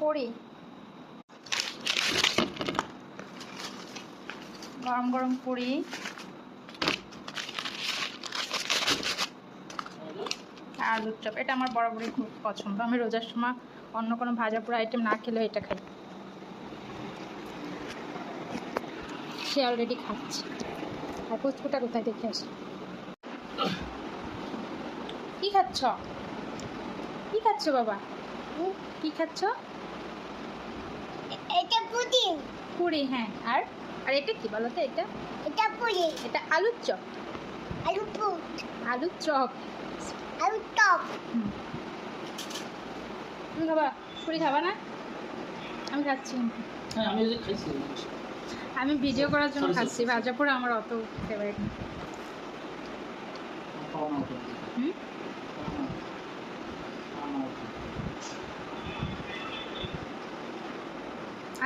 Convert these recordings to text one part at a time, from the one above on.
পুরি গরম গরম পুরি আলুর চপ, এটা আমার বরাবরই খুব পছন্দ। আমি রোজার সময় অন্য কোনো ভাজা পোড়া আইটেম না খেলেও এটা খাই। সে অলরেডি খাচ্ছে। আর পুচকুটা কোথায় দেখে আসে? কি খাচ্ছ? কি খাচ্ছ বাবা? কি খাচ্ছ? এটা পুরি। পুরি, হ্যাঁ। আর আর এটা কি বলো তো? এটা পুরি। এটা আলুর চপ। আলু পুর। আলুর চপ। আলু টপ। তুমি খাবা? পুরি খাবা না? আমি খাচ্ছি। হ্যাঁ, আমি যে খাইছি। আমি ভিডিও করার জন্য খাচ্ছি। ভাজা পোড়া আমার অত ফেভারিট না।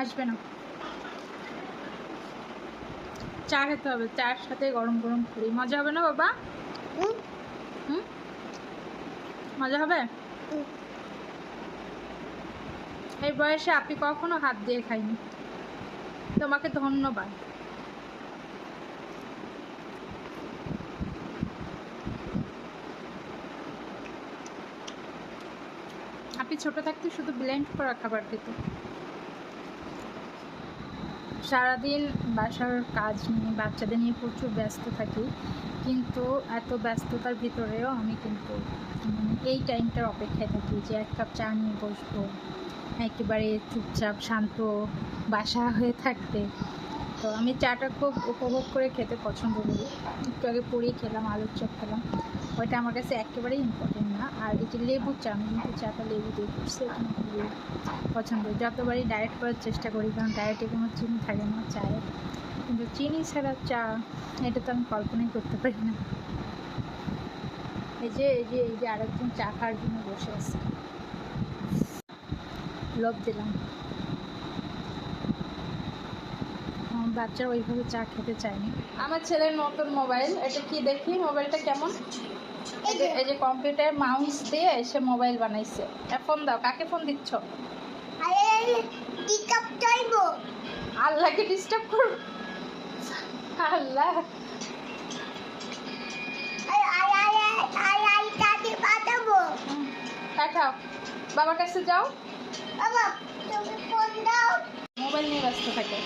আসবে না। চা খেতে হবে, চার সাথে গরম গরম পুরি। মজা হবে না বাবা? হুম, মজা হবে? এই বয়সে আপনি কখনো হাত দিয়ে খাইনি, তোমাকে ধন্যবাদ। আপনি ছোট থাকতে শুধু ব্লেন্ড করা খাবার খেত। সারাদিন বাসার কাজ নিয়ে বাচ্চাদের নিয়ে প্রচুর ব্যস্ত থাকি, কিন্তু এত ব্যস্ততার ভিতরেও আমি কিন্তু এই টাইমটার অপেক্ষায় থাকি যে এক কাপ চা নিয়ে বসবো, একেবারে চুপচাপ শান্ত বাসা হয়ে থাকতে। তো আমি চাটা খুব উপভোগ করে খেতে পছন্দ করি। একটু আগে পুরি খেলাম, আলুর চপ খেলাম, ওইটা আমার কাছে একেবারেই ইম্পর্টেন্ট না। আর এই যে লেবু চা, আমি কিন্তু চাটা লেবু দিয়ে করছি, এটা আমার খুবই পছন্দ। যতবারই ডায়েট করার চেষ্টা করি, কারণ ডায়েটে কোনো চিনি থাকে না চায়ে, কিন্তু চিনি ছাড়া চা, এটা তো আমি কল্পনাই করতে পারি না। এই যে আরেকজন চা খাওয়ার জন্য বসে আছে, লোভ দিলাম। বাচ্চারা ওইভাবে চা খেতে চায়নি। আমার ছেলের নতুন মোবাইল, এটা কি দেখি মোবাইলটা কেমন। এই যে কম্পিউটার মাউস দিয়ে সে মোবাইল বানাইছে। ফোন দাও। কাকে ফোন দিচ্ছ? আল্লাহকে ডিস্টার্ব করো? আল্লাহ, পাঠাও। বাবার কাছে যাও, মোবাইল নিয়ে ব্যস্ত থাকে।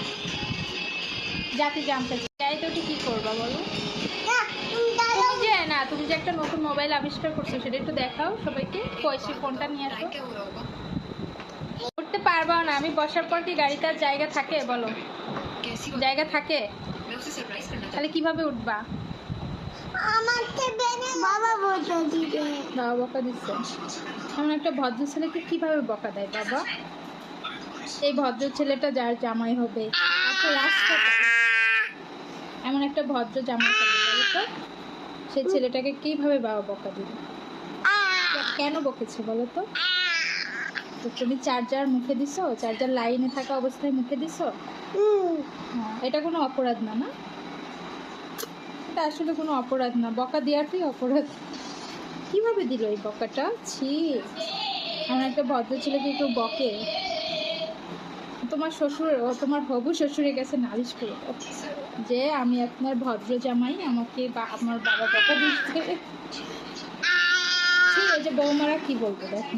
জাতি জানতে চাই তো কি করবা বলো? তুমি যে একটা নতুন মোবাইল আবিষ্কার করছো, সেটা একটু দেখাও সবাইকে। কইছি ফোনটা নিয়ে আসো। উঠতে পারবা না। আমি বসার পর কি গাড়িতে আর জায়গা থাকে বলো? জায়গা থাকে? তাহলে কিভাবে উঠবা? বাবা বকা দিচ্ছে। এমন একটা ভদ্র ছেলেকে কিভাবে বকা দেয় বাবা? এই ভদ্র ছেলেটা যার জামাই হবে, এমন একটা ভদ্র জামাই হবে বলো তো, সেই ছেলেটাকে কিভাবে বাবা বকা দিবে? কেন বকেছে বলো তো? তুমি চার্জার মুখে দিছো? চার্জার লাইনে থাকা অবস্থায় মুখে দিছো? এটা কোনো অপরাধ না, না? এটা আসলে কোনো অপরাধ না, বকা দেওয়াটাই অপরাধ। কিভাবে দিল এই বকাটা? ছি, এমন একটা ভদ্র ছেলেকে কেউ বকে? তোমার শ্বশুর, তোমার হবু শ্বশুরের কাছে নালিশ করে দাও যে আমি আপনার ভদ্র জামাই, আমাকে বা আমার বাবা বকা দিচ্ছে। ঠিক আছে, বৌমারা কি বলবো দেখো।